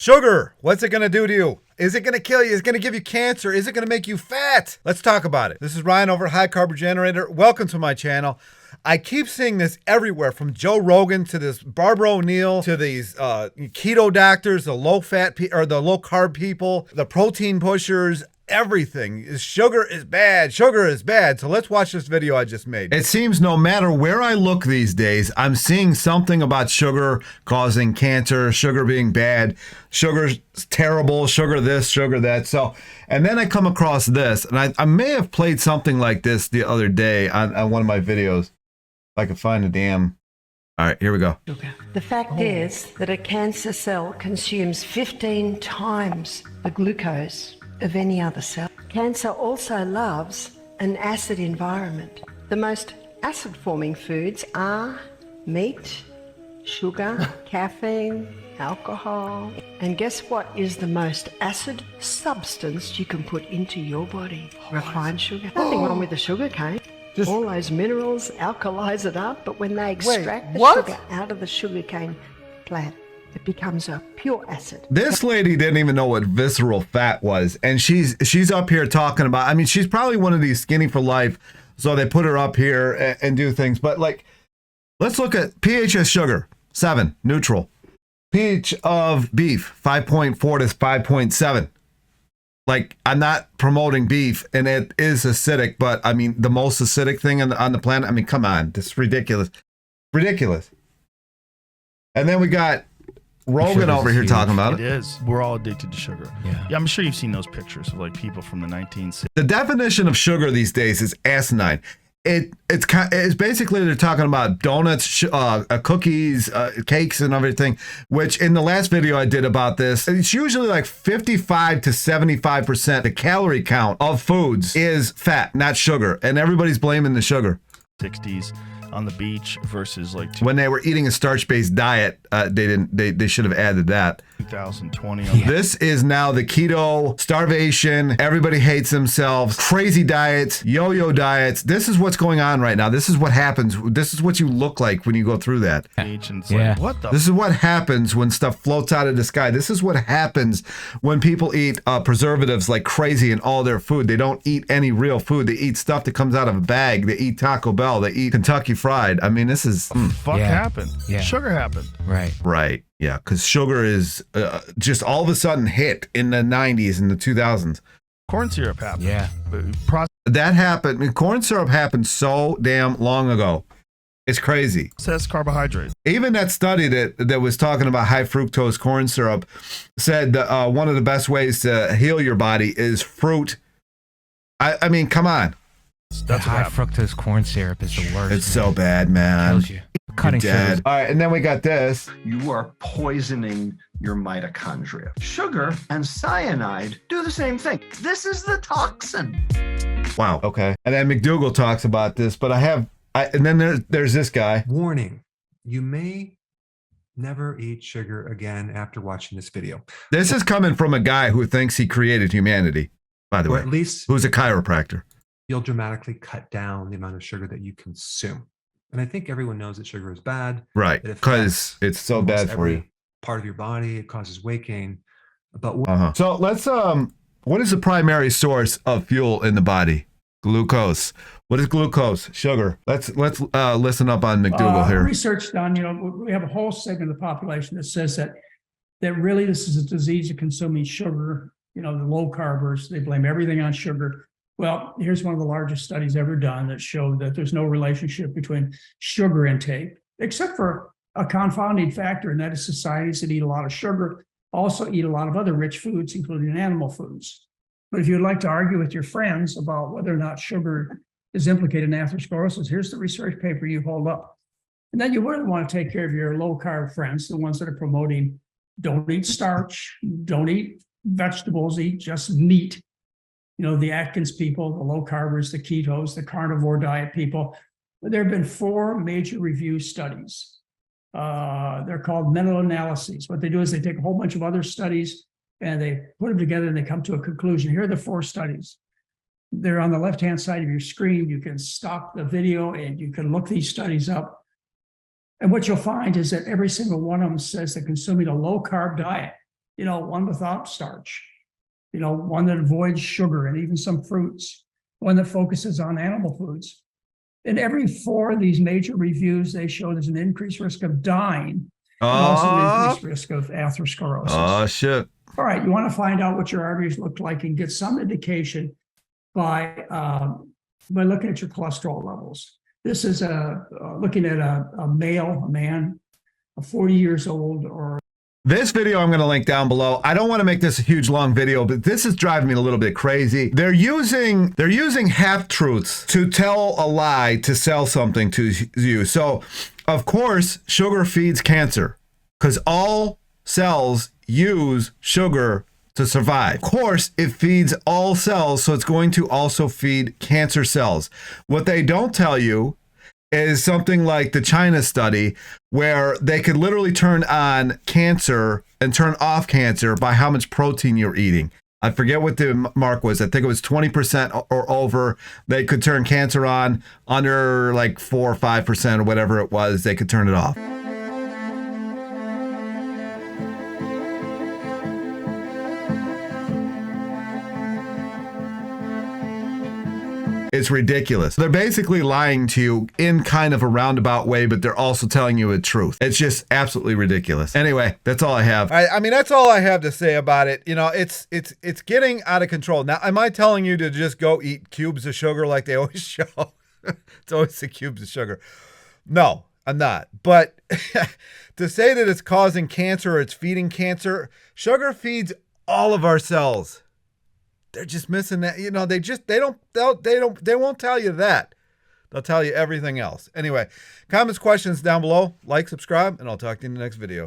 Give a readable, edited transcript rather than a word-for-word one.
Sugar, what's it going to do to you? Is it going to kill you? Is it going to give you cancer? Is it going to make you fat? Let's talk about it. This is Ryan over at High Carb Regenerator. Welcome to my channel. I keep seeing this everywhere, from Joe Rogan to this Barbara Neill to these keto doctors, the low fat or the low carb people, the protein pushers. Everything is sugar is bad. Sugar is bad. So let's watch this video I just made. It seems no matter where I look these days, I'm seeing something about sugar causing cancer, sugar being bad, sugar's terrible, sugar this, sugar that. So, and then I come across this, and I may have played something like this the other day on one of my videos. If I can find the damn. All right, here we go. The fact is that a cancer cell consumes 15 times the glucose of any other cell. Cancer also loves an acid environment. The most acid-forming foods are meat, sugar, caffeine, alcohol. And guess what is the most acid substance you can put into your body? Refined sugar. Nothing wrong with the sugar cane. All those minerals alkalize it up, but when they extract the sugar out of the sugarcane plant, it becomes a pure acid. This lady didn't even know what visceral fat was, and she's up here talking about, I mean, she's probably one of these skinny for life, so they put her up here and do things. But like, let's look at pH of sugar, 7, neutral. pH of beef, 5.4 to 5.7. Like, I'm not promoting beef, and it is acidic, but I mean, the most acidic thing on the planet. I mean, come on, this is ridiculous. Ridiculous. And then we got Rogan over here talking about it. It is. We're all addicted to sugar. Yeah, I'm sure you've seen those pictures of like people from the 1960s. The definition of sugar these days is asinine. It's basically they're talking about donuts, cookies, cakes, and everything. Which in the last video I did about this, it's usually like 55 to 75% the calorie count of foods is fat, not sugar, and everybody's blaming the sugar. 60s on the beach versus like when they were eating a starch-based diet, they should have added that. 2020. This is now the keto starvation. Everybody hates themselves. Crazy diets, yo-yo diets. This is what's going on right now. This is what happens. This is what you look like when you go through that. Like, what the? This is what happens when stuff floats out of the sky. This is what happens when people eat preservatives like crazy in all their food. They don't eat any real food. They eat stuff that comes out of a bag. They eat Taco Bell. They eat Kentucky Fried. I mean, this is happened. Yeah. Sugar happened. Right. Yeah, because sugar is just all of a sudden hit in the 90s and the 2000s. Corn syrup happened. Yeah. That happened. I mean, corn syrup happened so damn long ago. It's crazy. Says carbohydrates. Even that study that was talking about high fructose corn syrup said that one of the best ways to heal your body is fruit. I mean, come on. That's high fructose corn syrup is the worst. It's so bad, man. Kills you. Cutting dead. All right, and then we got this. You are poisoning your mitochondria. Sugar and cyanide do the same thing. This is the toxin. Wow. Okay. And then McDougall talks about this, but and then there's this guy. Warning: you may never eat sugar again after watching this video. This is coming from a guy who thinks he created humanity, by the way. Or at least who's a chiropractor. You'll dramatically cut down the amount of sugar that you consume. And I think everyone knows that sugar is bad. Right, because it's so bad for you. Part of your body, it causes weight gain. But So let's, what is the primary source of fuel in the body? Glucose. What is glucose? Sugar. Let's listen up on McDougall here. Research done, we have a whole segment of the population that says that really this is a disease of consuming sugar. The low carbers, they blame everything on sugar. Well, here's one of the largest studies ever done that showed that there's no relationship between sugar intake, except for a confounding factor, and that is societies that eat a lot of sugar also eat a lot of other rich foods, including animal foods. But if you'd like to argue with your friends about whether or not sugar is implicated in atherosclerosis, here's the research paper you hold up. And then you really want to take care of your low-carb friends, the ones that are promoting don't eat starch, don't eat vegetables, eat just meat. The Atkins people, the low carbers, the ketos, the carnivore diet people. There have been 4 major review studies. They're called meta-analyses. What they do is they take a whole bunch of other studies and they put them together and they come to a conclusion. Here are the 4 studies. They're on the left-hand side of your screen. You can stop the video and you can look these studies up. And what you'll find is that every single one of them says that consuming a low-carb diet one without starch, one that avoids sugar and even some fruits, one that focuses on animal foods. In every 4 of these major reviews, they show there's an increased risk of dying and also an increased risk of atherosclerosis. Oh, shit. All right, you want to find out what your arteries look like and get some indication by looking at your cholesterol levels. This is looking at a man, 40 years old, or This video I'm going to link down below. I don't want to make this a huge long video, but this is driving me a little bit crazy. They're using half-truths to tell a lie to sell something to you. So, of course, sugar feeds cancer because all cells use sugar to survive. Of course, it feeds all cells, so it's going to also feed cancer cells. What they don't tell you is something like the China study where they could literally turn on cancer and turn off cancer by how much protein you're eating. I forget what the mark was. I think it was 20% or over. They could turn cancer on. Under like 4 or 5% or whatever it was, they could turn it off. It's ridiculous. They're basically lying to you in kind of a roundabout way, but they're also telling you the truth. It's just absolutely ridiculous. Anyway, that's all I have. I mean, that's all I have to say about it. It's getting out of control. Now, am I telling you to just go eat cubes of sugar like they always show? It's always the cubes of sugar. No, I'm not. But to say that it's causing cancer or it's feeding cancer, sugar feeds all of our cells. They're just missing that. They won't tell you that. They'll tell you everything else. Anyway, comments, questions down below. Like, subscribe, and I'll talk to you in the next video.